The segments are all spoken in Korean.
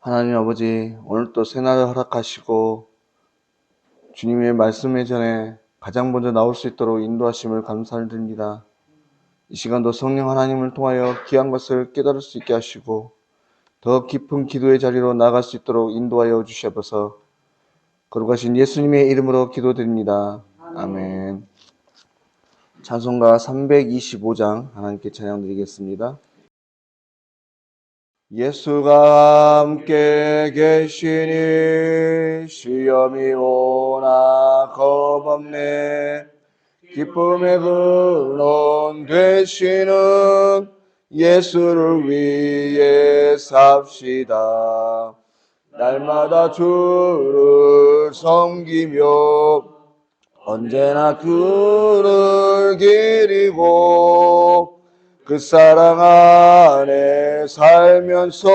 하나님 아버지, 오늘 또 새날을 허락하시고 주님의 말씀에 전에 가장 먼저 나올 수 있도록 인도하심을 감사드립니다. 이 시간도 성령 하나님을 통하여 귀한 것을 깨달을 수 있게 하시고 더 깊은 기도의 자리로 나갈 수 있도록 인도하여 주시옵소서. 거룩하신 예수님의 이름으로 기도드립니다. 아멘. 찬송가 325장 하나님께 찬양드리겠습니다. 예수가 함께 계시니 시험이 오나 겁없네. 기쁨의 근원 되시는 예수를 위해 삽시다. 날마다 주를 섬기며 언제나 그를 기리고 그 사랑 안에 살면서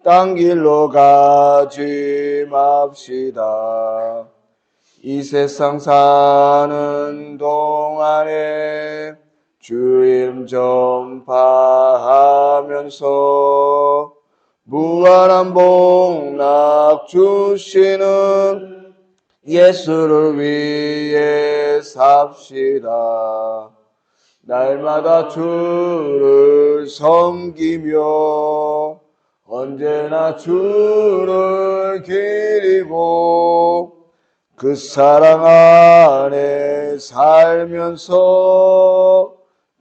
딴 길로 가지 맙시다. 이 세상 사는 동안에 주 이름 전파하면서 무한한 복락 주시는 예수를 위해 삽시다. 날마다 주를 섬기며 언제나 주를 기리고 그 사랑 안에 살면서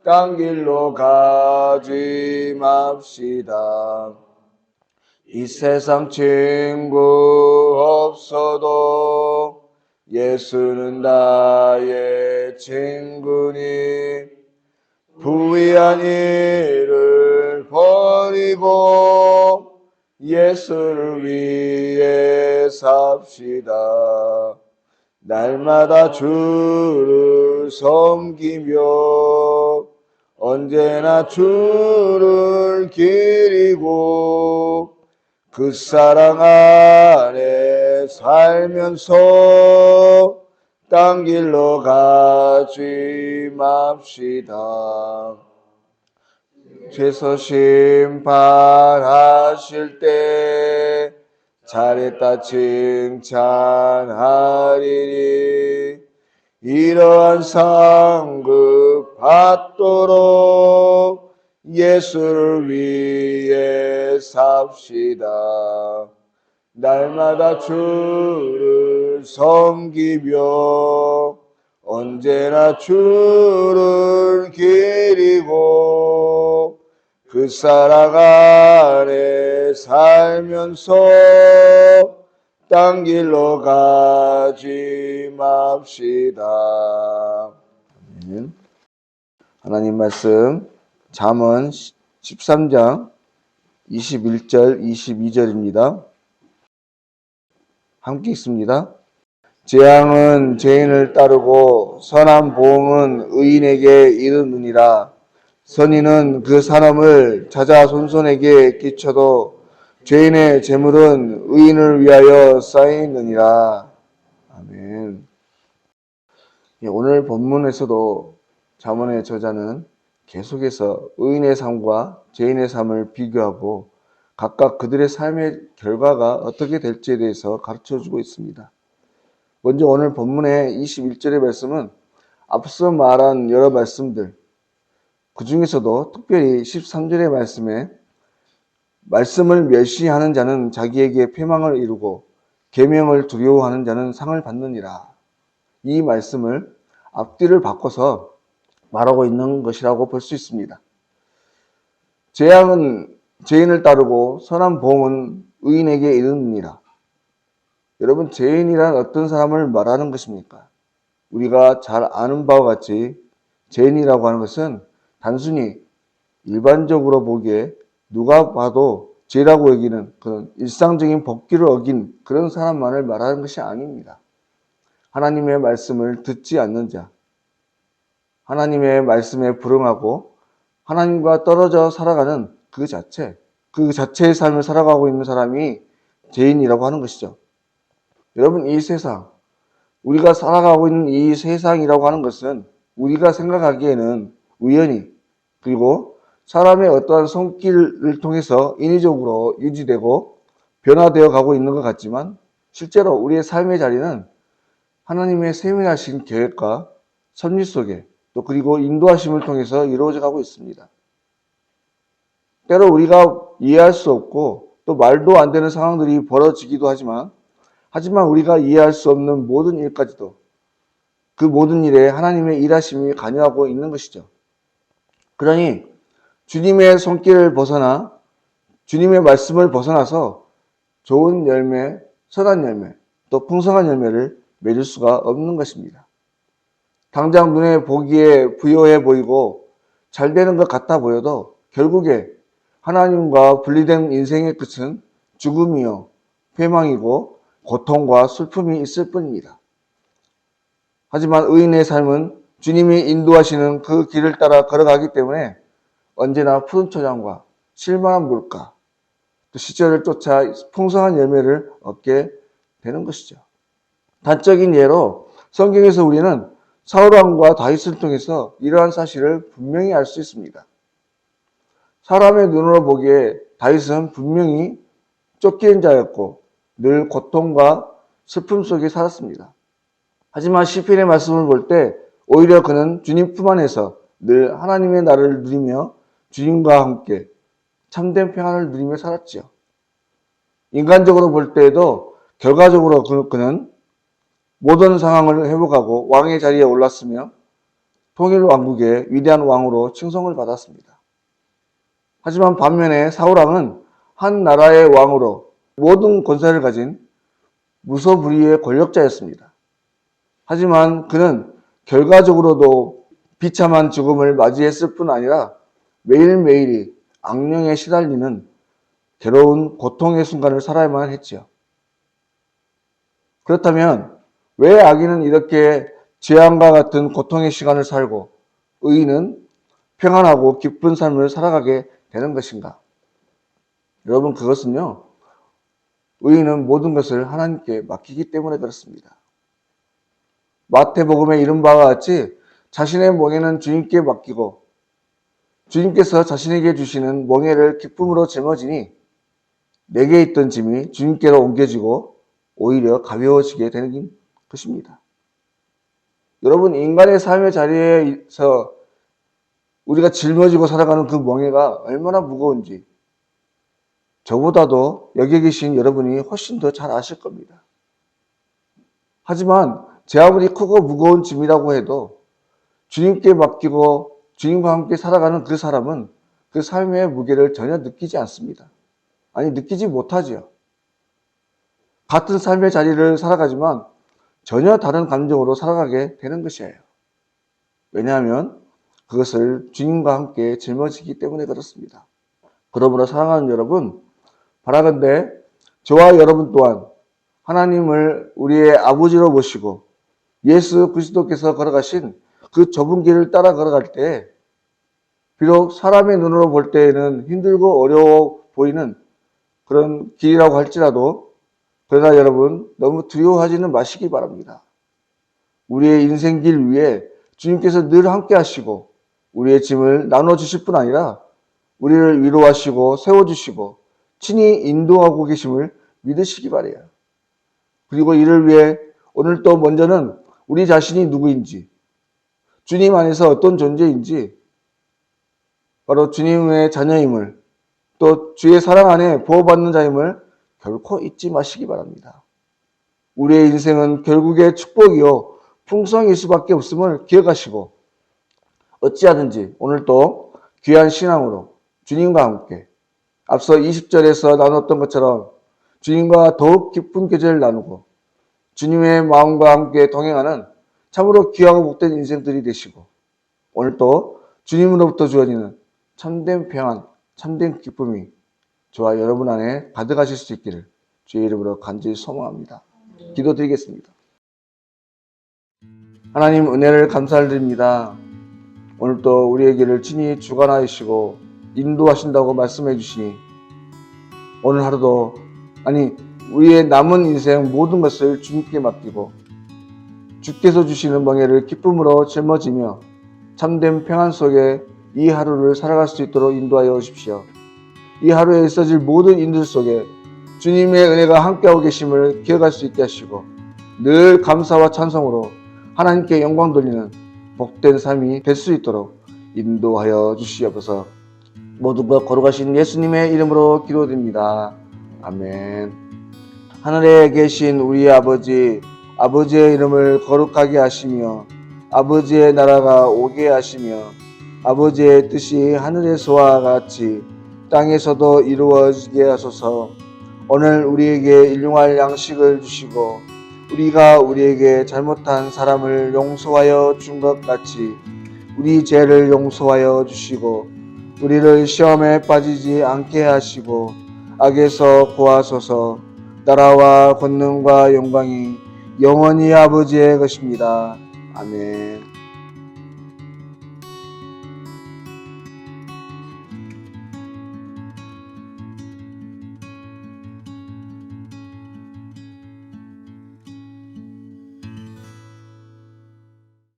딴 길로 가지 맙시다. 이 세상 친구 없어도 예수는 나의 친구니 부귀한 일을 버리고 예수를 위해 삽시다. 날마다 주를 섬기며 언제나 주를 기리고 그 사랑 안에 살면서 딴 길로 가지 맙시다. 죄서 심판하실 때 잘했다 칭찬하리니 이러한 상급 받도록 예수를 위해 삽시다. 날마다 주를 섬기며 언제나 주를 기리고 그 사랑 안에 살면서 딴 길로 가지 맙시다. 하나님 말씀 잠언 13장 21절 22절입니다. 함께 읽습니다. 재앙은 죄인을 따르고 선한 보응은 의인에게 이르느니라. 선인은 그 사람을 자자손손에게 끼쳐도 죄인의 재물은 의인을 위하여 쌓이느니라. 아멘. 오늘 본문에서도 잠언의 저자는 계속해서 의인의 삶과 죄인의 삶을 비교하고 각각 그들의 삶의 결과가 어떻게 될지에 대해서 가르쳐주고 있습니다. 먼저 오늘 본문의 21절의 말씀은 앞서 말한 여러 말씀들, 그 중에서도 특별히 13절의 말씀에 말씀을 멸시하는 자는 자기에게 패망을 이루고 계명을 두려워하는 자는 상을 받느니라. 이 말씀을 앞뒤를 바꿔서 말하고 있는 것이라고 볼 수 있습니다. 재앙은 죄인을 따르고 선한 보응은 의인에게 이르느니라. 여러분, 죄인이란 어떤 사람을 말하는 것입니까? 우리가 잘 아는 바와 같이 죄인이라고 하는 것은 단순히 일반적으로 보기에 누가 봐도 죄라고 여기는 그런 일상적인 법규를 어긴 그런 사람만을 말하는 것이 아닙니다. 하나님의 말씀을 듣지 않는 자, 하나님의 말씀에 불응하고 하나님과 떨어져 살아가는 그 자체의 삶을 살아가고 있는 사람이 죄인이라고 하는 것이죠. 여러분, 이 세상, 우리가 살아가고 있는 이 세상이라고 하는 것은 우리가 생각하기에는 우연히, 그리고 사람의 어떠한 손길을 통해서 인위적으로 유지되고 변화되어 가고 있는 것 같지만 실제로 우리의 삶의 자리는 하나님의 세밀하신 계획과 섭리 속에 또 그리고 인도하심을 통해서 이루어져 가고 있습니다. 때로 우리가 이해할 수 없고 또 말도 안 되는 상황들이 벌어지기도 하지만 우리가 이해할 수 없는 모든 일까지도 그 모든 일에 하나님의 일하심이 관여하고 있는 것이죠. 그러니 주님의 손길을 벗어나 주님의 말씀을 벗어나서 좋은 열매, 선한 열매, 또 풍성한 열매를 맺을 수가 없는 것입니다. 당장 눈에 보기에 부유해 보이고 잘 되는 것 같아 보여도 결국에 하나님과 분리된 인생의 끝은 죽음이요, 회망이고 고통과 슬픔이 있을 뿐입니다. 하지만 의인의 삶은 주님이 인도하시는 그 길을 따라 걸어가기 때문에 언제나 푸른 초장과 실만한 물가, 또 시절을 쫓아 풍성한 열매를 얻게 되는 것이죠. 단적인 예로 성경에서 우리는 사울왕과 다윗을 통해서 이러한 사실을 분명히 알 수 있습니다. 사람의 눈으로 보기에 다윗은 분명히 쫓기는 자였고 늘 고통과 슬픔 속에 살았습니다. 하지만 시편의 말씀을 볼 때 오히려 그는 주님 품 안에서 늘 하나님의 나라를 누리며 주님과 함께 참된 평안을 누리며 살았지요. 인간적으로 볼 때에도 결과적으로 그는 모든 상황을 회복하고 왕의 자리에 올랐으며 통일 왕국의 위대한 왕으로 칭송을 받았습니다. 하지만 반면에 사울왕은 한 나라의 왕으로 모든 권세를 가진 무소불위의 권력자였습니다. 하지만 그는 결과적으로도 비참한 죽음을 맞이했을 뿐 아니라 매일매일이 악령에 시달리는 괴로운 고통의 순간을 살아야만 했지요. 그렇다면 왜 악인은 이렇게 재앙과 같은 고통의 시간을 살고 의인은 평안하고 기쁜 삶을 살아가게 되는 것인가? 여러분, 그것은요, 의인은 모든 것을 하나님께 맡기기 때문에 그렇습니다. 마태복음에 이른 바와 같이 자신의 멍에는 주님께 맡기고 주님께서 자신에게 주시는 멍에를 기쁨으로 짊어지니 내게 있던 짐이 주님께로 옮겨지고 오히려 가벼워지게 되는 것입니다. 여러분, 인간의 삶의 자리에서 우리가 짊어지고 살아가는 그 멍에가 얼마나 무거운지 저보다도 여기 계신 여러분이 훨씬 더 잘 아실 겁니다. 하지만 제 아무리 크고 무거운 짐이라고 해도 주님께 맡기고 주님과 함께 살아가는 그 사람은 그 삶의 무게를 전혀 느끼지 않습니다. 아니, 느끼지 못하지요. 같은 삶의 자리를 살아가지만 전혀 다른 감정으로 살아가게 되는 것이에요. 왜냐하면 그것을 주님과 함께 짊어지기 때문에 그렇습니다. 그러므로 사랑하는 여러분, 바라건대 저와 여러분 또한 하나님을 우리의 아버지로 모시고 예수 그리스도께서 걸어가신 그 좁은 길을 따라 걸어갈 때 비록 사람의 눈으로 볼 때에는 힘들고 어려워 보이는 그런 길이라고 할지라도 그러나 여러분 너무 두려워하지는 마시기 바랍니다. 우리의 인생 길 위에 주님께서 늘 함께 하시고 우리의 짐을 나눠주실 뿐 아니라 우리를 위로하시고 세워주시고 친히 인도하고 계심을 믿으시기 바라요. 그리고 이를 위해 오늘 또 먼저는 우리 자신이 누구인지 주님 안에서 어떤 존재인지 바로 주님의 자녀임을 또 주의 사랑 안에 보호받는 자임을 결코 잊지 마시기 바랍니다. 우리의 인생은 결국에 축복이요 풍성일 수밖에 없음을 기억하시고 어찌하든지 오늘도 귀한 신앙으로 주님과 함께 앞서 20절에서 나눴던 것처럼 주님과 더욱 깊은 교제를 나누고 주님의 마음과 함께 동행하는 참으로 귀하고 복된 인생들이 되시고 오늘도 주님으로부터 주어지는 참된 평안, 참된 기쁨이 저와 여러분 안에 가득하실 수 있기를 주의 이름으로 간절히 소망합니다. 기도드리겠습니다. 하나님 은혜를 감사드립니다. 오늘도 우리에게를 친히 주관하시고 인도하신다고 말씀해 주시니 오늘 하루도 우리의 남은 인생 모든 것을 주님께 맡기고 주께서 주시는 멍에를 기쁨으로 짊어지며 참된 평안 속에 이 하루를 살아갈 수 있도록 인도하여 주십시오. 이 하루에 있어질 모든 일들 속에 주님의 은혜가 함께하고 계심을 기억할 수 있게 하시고 늘 감사와 찬송으로 하나님께 영광 돌리는 복된 삶이 될 수 있도록 인도하여 주시옵소서. 모두가 거룩하신 예수님의 이름으로 기도드립니다. 아멘. 하늘에 계신 우리 아버지, 아버지의 이름을 거룩하게 하시며 아버지의 나라가 오게 하시며 아버지의 뜻이 하늘에서와 같이 땅에서도 이루어지게 하소서. 오늘 우리에게 일용할 양식을 주시고 우리가 우리에게 잘못한 사람을 용서하여 준 것 같이 우리 죄를 용서하여 주시고 우리를 시험에 빠지지 않게 하시고 악에서 구하소서. 나라와 권능과 영광이 영원히 아버지의 것입니다. 아멘.